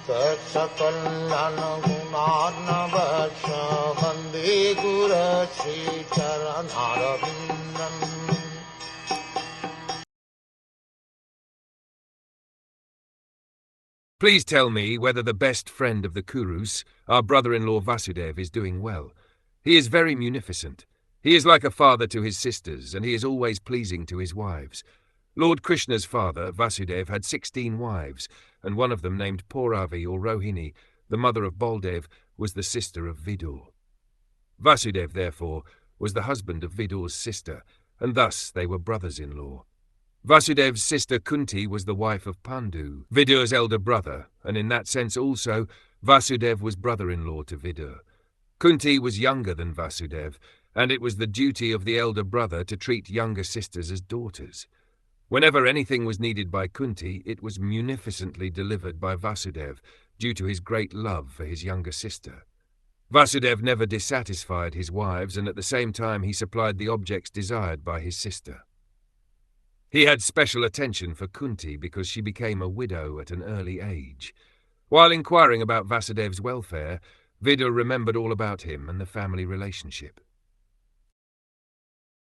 Saksakalyan gunarnavasya Vande Guru Sri Charanaravindan. Please tell me whether the best friend of the Kurus, our brother-in-law Vasudeva, is doing well. He is very munificent. He is like a father to his sisters, and he is always pleasing to his wives. Lord Krishna's father, Vasudeva, had 16 wives, and one of them, named Pauravi or Rohini, the mother of Baldev, was the sister of Vidur. Vasudeva, therefore, was the husband of Vidur's sister, and thus they were brothers-in-law. Vasudev's sister Kunti was the wife of Pandu, Vidur's elder brother, and in that sense also, Vasudeva was brother-in-law to Vidur. Kunti was younger than Vasudeva, and it was the duty of the elder brother to treat younger sisters as daughters. Whenever anything was needed by Kunti, it was munificently delivered by Vasudeva, due to his great love for his younger sister. Vasudeva never dissatisfied his wives, and at the same time he supplied the objects desired by his sister. He had special attention for Kunti because she became a widow at an early age. While inquiring about Vasudeva's welfare, Vidur remembered all about him and the family relationship.